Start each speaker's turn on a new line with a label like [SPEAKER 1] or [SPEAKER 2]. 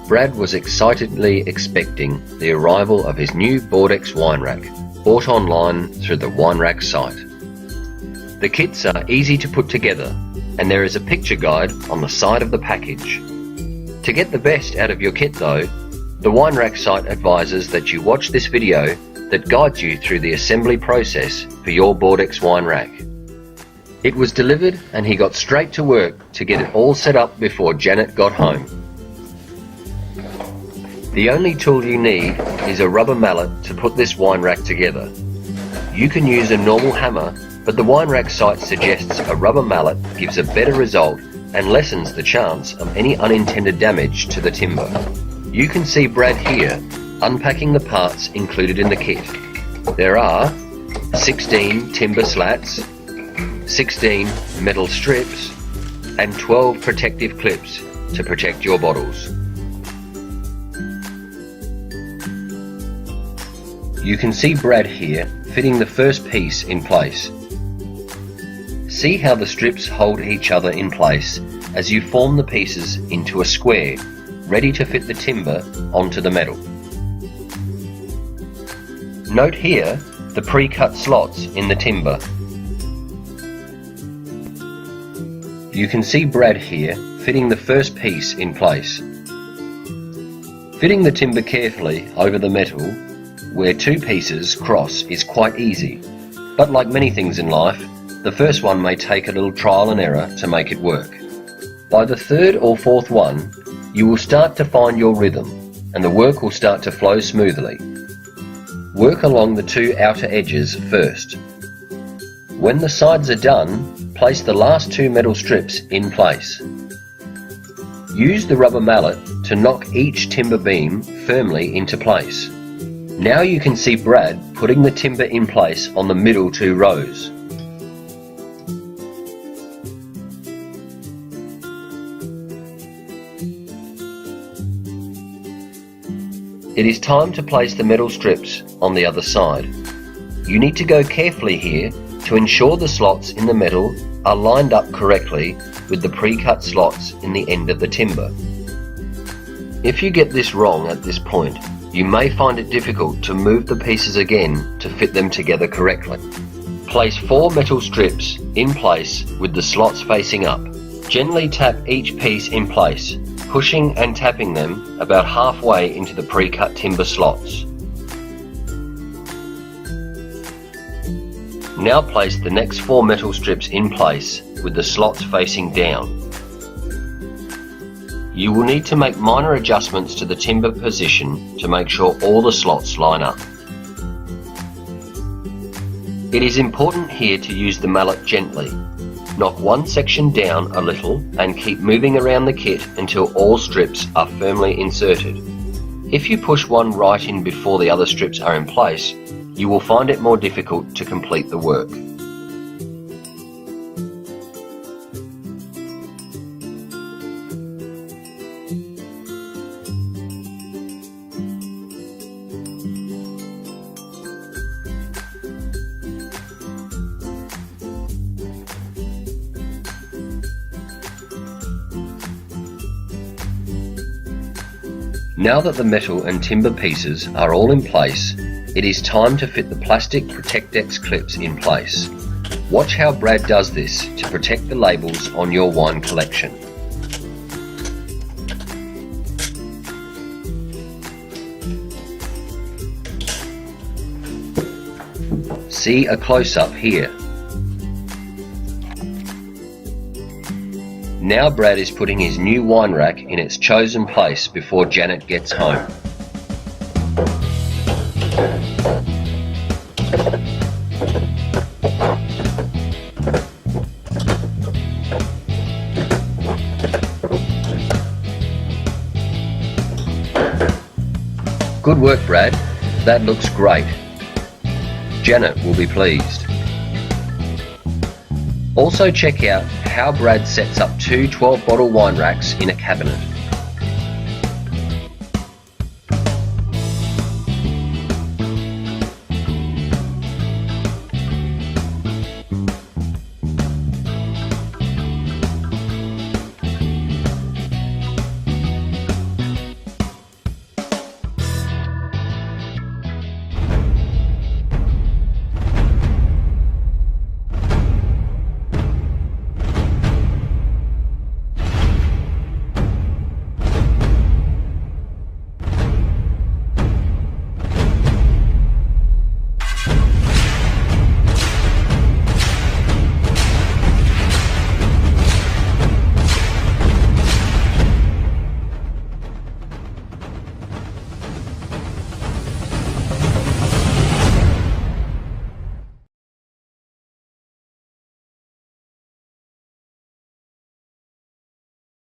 [SPEAKER 1] Brad was excitedly expecting the arrival of his new Bordex wine rack, bought online through the Wine Rack site. The kits are easy to put together, and there is a picture guide on the side of the package. To get the best out of your kit though, the Wine Rack site advises that you watch this video that guides you through the assembly process for your Bordex wine rack. It was delivered and he got straight to work to get it all set up before Janet got home. The only tool you need is a rubber mallet to put this wine rack together. You can use a normal hammer, but the Wine Rack site suggests a rubber mallet gives a better result and lessens the chance of any unintended damage to the timber. You can see Brad here unpacking the parts included in the kit. There are 16 timber slats, 16 metal strips, and 12 protective clips to protect your bottles. You can see Brad here fitting the first piece in place. See how the strips hold each other in place as you form the pieces into a square, ready to fit the timber onto the metal. Note here the pre-cut slots in the timber. You can see Brad here fitting the first piece in place. Fitting the timber carefully over the metal where two pieces cross is quite easy, but like many things in life, the first one may take a little trial and error to make it work. By the third or fourth one, you will start to find your rhythm and the work will start to flow smoothly. Work along the two outer edges first. When the sides are done, place the last two metal strips in place. Use the rubber mallet to knock each timber beam firmly into place. Now you can see Brad putting the timber in place on the middle two rows. It is time to place the metal strips on the other side. You need to go carefully here to ensure the slots in the metal are lined up correctly with the pre-cut slots in the end of the timber. If you get this wrong at this point, you may find it difficult to move the pieces again to fit them together correctly. Place 4 metal strips in place with the slots facing up. Gently tap each piece in place, pushing and tapping them about halfway into the pre-cut timber slots. Now place the next 4 metal strips in place with the slots facing down. You will need to make minor adjustments to the timber position to make sure all the slots line up. It is important here to use the mallet gently. Knock one section down a little and keep moving around the kit until all strips are firmly inserted. If you push one right in before the other strips are in place, you will find it more difficult to complete the work. Now that the metal and timber pieces are all in place, it is time to fit the plastic Protectex clips in place. Watch how Brad does this to protect the labels on your wine collection. See a close-up here. Now Brad is putting his new wine rack in its chosen place before Janet gets home. Good work, Brad. That looks great. Janet will be pleased. Also check out how Brad sets up two 12-bottle wine racks in a cabinet.